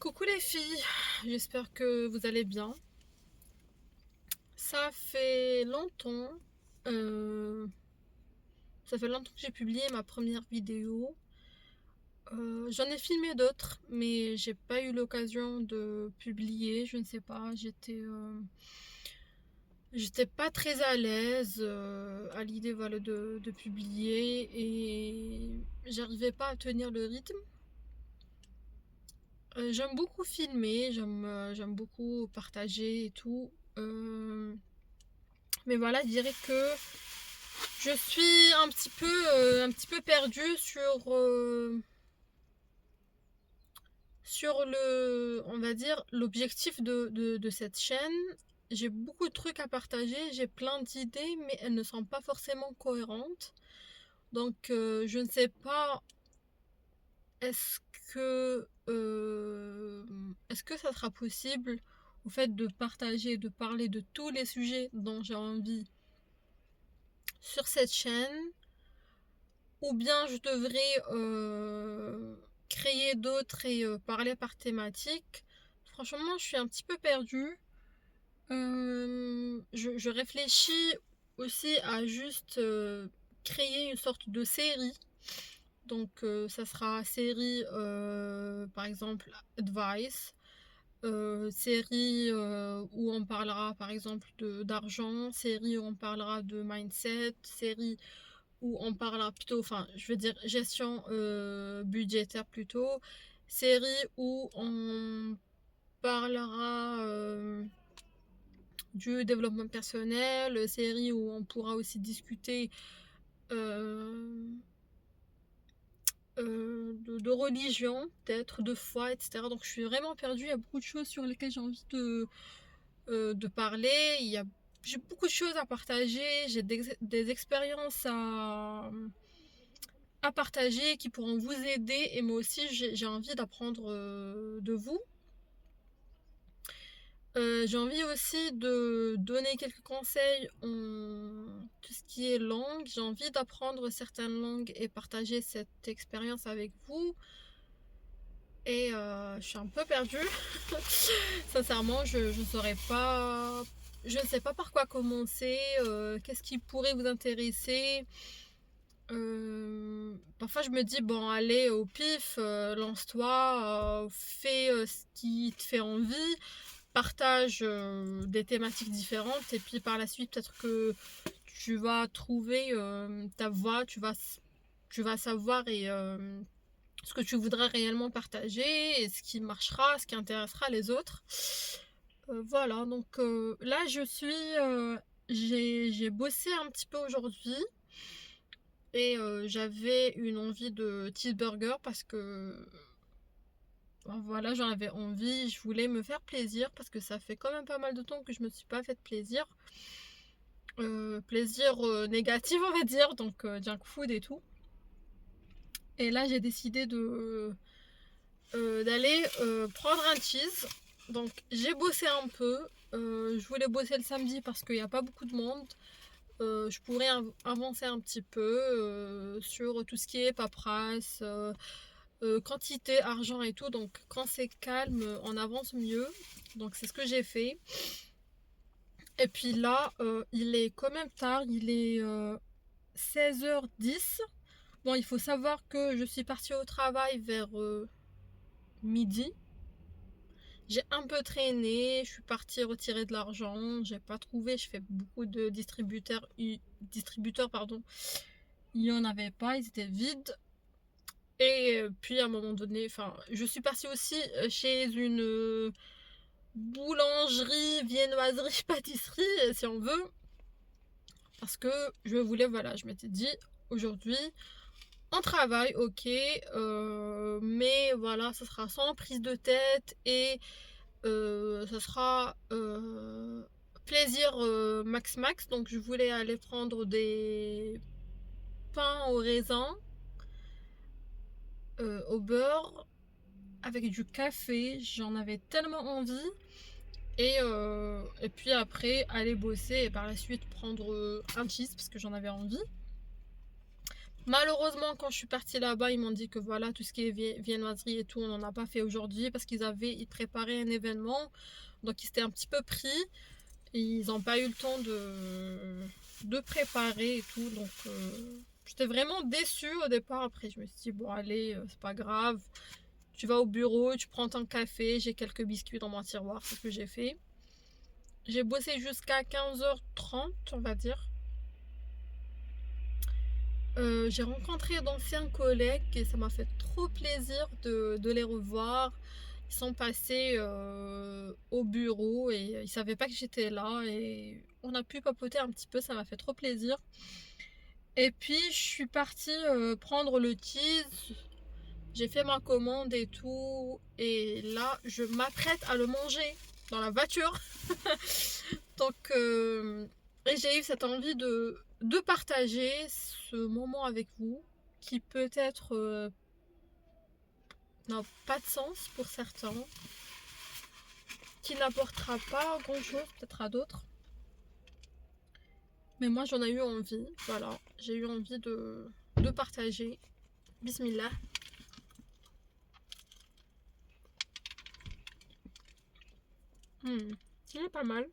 Coucou les filles, j'espère que vous allez bien. Ça fait longtemps, euh, ça fait longtemps que j'ai publié ma première vidéo. J'en ai filmé d'autres, mais j'ai pas eu l'occasion de publier. Je ne sais pas, j'étais pas très à l'aise à l'idée voilà, de publier et j'arrivais pas à tenir le rythme. J'aime beaucoup filmer, j'aime beaucoup partager et tout. Euh, mais voilà, je dirais que je suis un petit peu perdue sur on va dire, l'objectif de cette chaîne. J'ai beaucoup de trucs à partager, j'ai plein d'idées, mais elles ne sont pas forcément cohérentes. Donc, je ne sais pas, est-ce est-ce que ça sera possible au fait de partager, de parler de tous les sujets dont j'ai envie sur cette chaîne, ou bien je devrais créer d'autres et parler par thématique. Franchement, je suis un petit peu perdue. Je réfléchis aussi à juste créer une sorte de série. Donc, ça sera série, par exemple, Advice, série où on parlera par exemple d'argent, série où on parlera de mindset, série où on parlera plutôt, enfin je veux dire gestion budgétaire plutôt, série où on parlera du développement personnel, série où on pourra aussi discuter euh, de religion, peut-être, de foi, etc. Donc je suis vraiment perdue, il y a beaucoup de choses sur lesquelles j'ai envie de parler. J'ai beaucoup de choses à partager, j'ai des expériences à partager qui pourront vous aider et moi aussi j'ai envie d'apprendre de vous. J'ai envie aussi de donner quelques conseils en tout ce qui est langue. J'ai envie d'apprendre certaines langues et partager cette expérience avec vous. Et je suis un peu perdue. Sincèrement, je ne sais pas par quoi commencer. Qu'est-ce qui pourrait vous intéresser? Parfois, je me dis, bon, allez, au pif, lance-toi, fais ce qui te fait envie, partage des thématiques différentes, et puis par la suite, peut-être que tu vas trouver ta voie, tu vas savoir ce que tu voudrais réellement partager, et ce qui marchera, ce qui intéressera les autres. Voilà, donc là, j'ai bossé un petit peu aujourd'hui. Et j'avais une envie de cheeseburger parce que voilà, j'en avais envie, je voulais me faire plaisir parce que ça fait quand même pas mal de temps que je me suis pas fait plaisir. Plaisir négatif on va dire, donc junk food et tout. Et là j'ai décidé d'aller prendre un cheese. Donc j'ai bossé un peu. Je voulais bosser le samedi parce qu'il n'y a pas beaucoup de monde. Je pourrais avancer un petit peu sur tout ce qui est paperasse, quantité, argent et tout. Donc quand c'est calme, on avance mieux. Donc c'est ce que j'ai fait. Et puis là, il est quand même tard, il est 16h10. Bon, il faut savoir que je suis partie au travail vers midi. J'ai un peu traîné, je suis partie retirer de l'argent, j'ai pas trouvé, je fais beaucoup de distributeurs, pardon. Il n'y en avait pas, ils étaient vides. Et puis à un moment donné, enfin, je suis partie aussi chez une boulangerie, viennoiserie, pâtisserie, si on veut, parce que je voulais, voilà, je m'étais dit, aujourd'hui, on travaille, ok, mais voilà, ça sera sans prise de tête et ça sera plaisir max max. Donc je voulais aller prendre des pains au raisin, au beurre, avec du café. J'en avais tellement envie. Et puis après, aller bosser et par la suite prendre un cheese parce que j'en avais envie. Malheureusement, quand je suis partie là-bas, ils m'ont dit que voilà, tout ce qui est viennoiserie et tout, on n'en a pas fait aujourd'hui parce ils préparaient un événement. Donc ils s'étaient un petit peu pris. Et ils n'ont pas eu le temps de préparer et tout. Donc j'étais vraiment déçue au départ. Après, je me suis dit, bon, allez, c'est pas grave. Tu vas au bureau, tu prends ton café. J'ai quelques biscuits dans mon tiroir, c'est ce que j'ai fait. J'ai bossé jusqu'à 15h30, on va dire. J'ai rencontré d'anciens collègues et ça m'a fait trop plaisir de les revoir. Ils sont passés au bureau et ils savaient pas que j'étais là et on a pu papoter un petit peu, ça m'a fait trop plaisir. Et puis je suis partie prendre le cheese, j'ai fait ma commande et tout et là je m'apprête à le manger dans la voiture. Donc et j'ai eu cette envie de partager ce moment avec vous qui peut-être n'a pas de sens pour certains, qui n'apportera pas grand chose peut-être à d'autres. Mais moi j'en ai eu envie, voilà, j'ai eu envie de partager. Bismillah. Il est pas mal.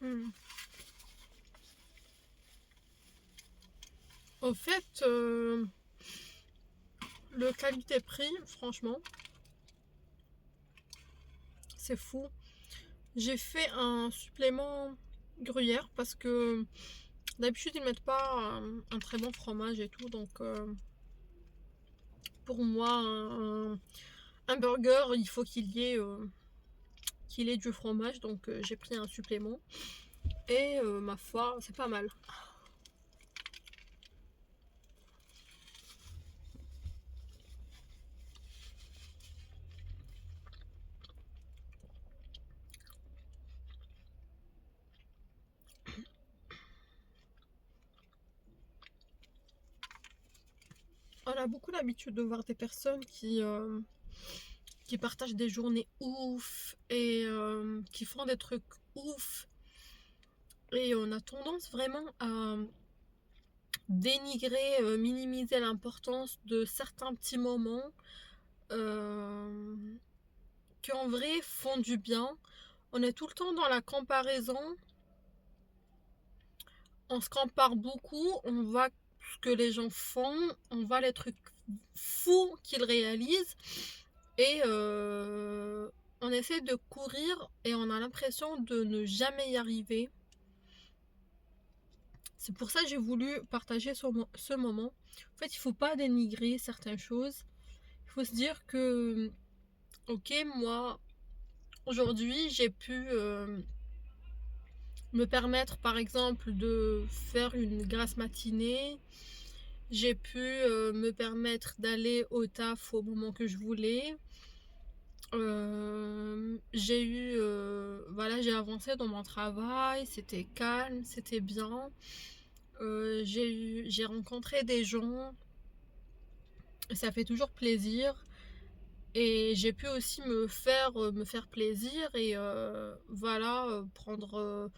Hmm. Au fait, le qualité-prix, franchement, c'est fou. J'ai fait un supplément gruyère parce que d'habitude ils mettent pas un très bon fromage et tout. Donc pour moi, un burger, il faut qu'il y ait du fromage. Donc j'ai pris un supplément. Et ma foi, c'est pas mal. On a beaucoup l'habitude de voir des personnes qui partagent des journées ouf et qui font des trucs ouf. Et on a tendance vraiment à dénigrer, minimiser l'importance de certains petits moments euh, qui en vrai font du bien. On est tout le temps dans la comparaison, on se compare beaucoup, on voit ce que les gens font, on voit les trucs fous qu'ils réalisent et on essaie de courir et on a l'impression de ne jamais y arriver. C'est pour ça que j'ai voulu partager ce moment. En fait, il ne faut pas dénigrer certaines choses. Il faut se dire que, ok, moi, aujourd'hui, j'ai pu me permettre, par exemple, de faire une grasse matinée. J'ai pu me permettre d'aller au taf au moment que je voulais. Voilà, j'ai avancé dans mon travail, c'était calme, c'était bien. J'ai rencontré des gens, ça fait toujours plaisir. Et j'ai pu aussi me faire plaisir et voilà, prendre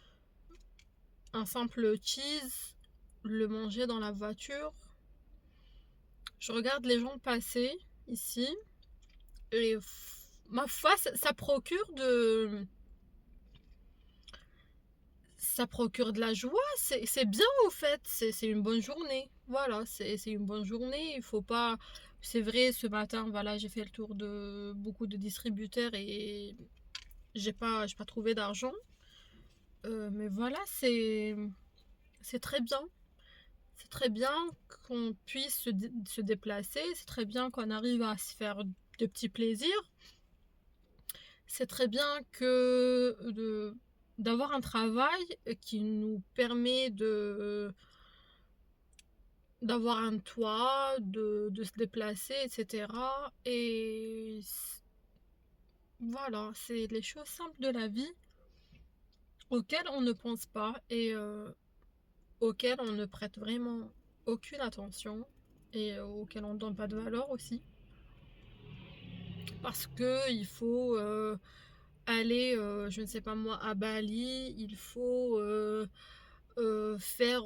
un simple cheese, le manger dans la voiture. Je regarde les gens passer ici et ma foi, ça procure de la joie. C'est bien au fait, c'est une bonne journée. Voilà, c'est une bonne journée. Il faut pas. C'est vrai, ce matin, voilà, j'ai fait le tour de beaucoup de distributeurs et j'ai pas trouvé d'argent. Mais voilà, c'est très bien. C'est très bien qu'on puisse se déplacer. C'est très bien qu'on arrive à se faire de petits plaisirs. C'est très bien d'avoir un travail qui nous permet d'avoir un toit, de se déplacer, etc. Et voilà, c'est les choses simples de la vie auxquelles on ne pense pas et auxquelles on ne prête vraiment aucune attention et auxquelles on ne donne pas de valeur aussi. parce que il faut aller, je ne sais pas moi, à Bali, il faut faire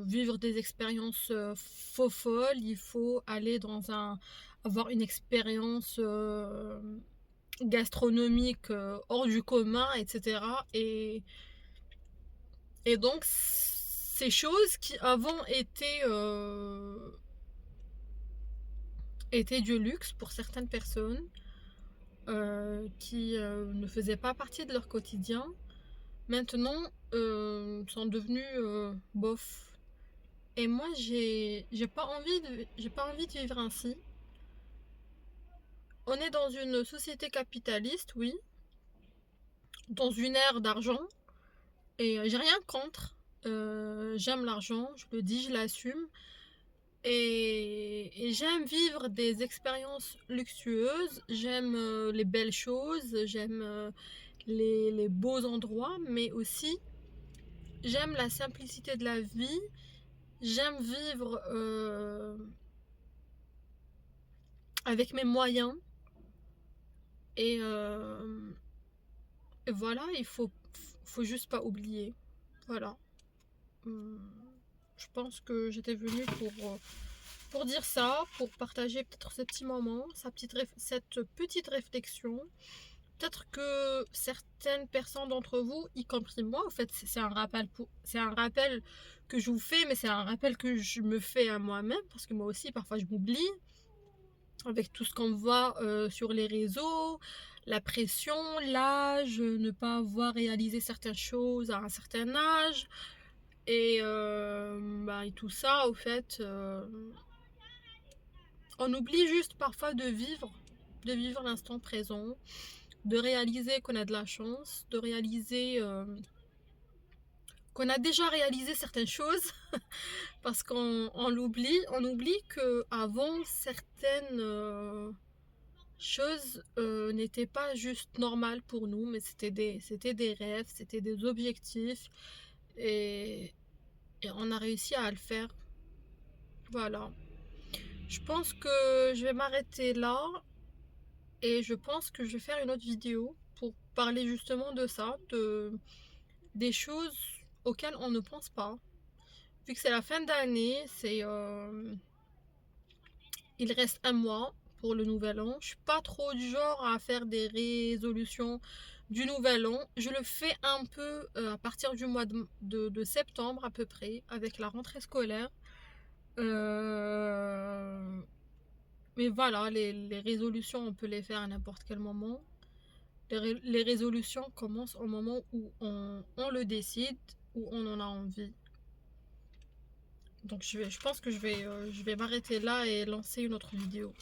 vivre des expériences faux folles, il faut aller avoir une expérience gastronomique hors du commun, etc. Et donc, ces choses qui avant étaient du luxe pour certaines personnes, qui ne faisaient pas partie de leur quotidien, maintenant sont devenues bof. Et moi, j'ai pas envie de vivre ainsi. On est dans une société capitaliste, oui, dans une ère d'argent, et j'ai rien contre. J'aime l'argent, je le dis, je l'assume. Et j'aime vivre des expériences luxueuses, j'aime les belles choses, j'aime les beaux endroits, mais aussi j'aime la simplicité de la vie, j'aime vivre avec mes moyens. Et, et voilà, faut juste pas oublier. Voilà. Hum, Je pense que j'étais venue pour dire ça, pour partager peut-être ce petit moment, cette petite réflexion. Peut-être que certaines personnes d'entre vous, y compris moi, en fait, c'est un rappel que je vous fais, mais c'est un rappel que je me fais à moi-même, parce que moi aussi, parfois, je m'oublie avec tout ce qu'on voit sur les réseaux, la pression, l'âge, ne pas avoir réalisé certaines choses à un certain âge, et tout ça, au fait, on oublie juste parfois de vivre l'instant présent, de réaliser qu'on a de la chance, de réaliser qu'on a déjà réalisé certaines choses, parce on oublie que avant certaines choses n'étaient pas juste normales pour nous, mais c'était des rêves, c'était des objectifs, et, et on a réussi à le faire. Voilà. Je pense que je vais m'arrêter là, et je pense que je vais faire une autre vidéo pour parler justement de ça, des choses auxquelles on ne pense pas. Vu que c'est la fin d'année, il reste un mois pour le nouvel an. Je suis pas trop du genre à faire des résolutions du nouvel an. Je le fais un peu à partir du mois de septembre à peu près, avec la rentrée scolaire. Euh, mais voilà, les résolutions, on peut les faire à n'importe quel moment. Les résolutions commencent au moment où on le décide, où on en a envie. Donc je pense que je vais m'arrêter là et lancer une autre vidéo.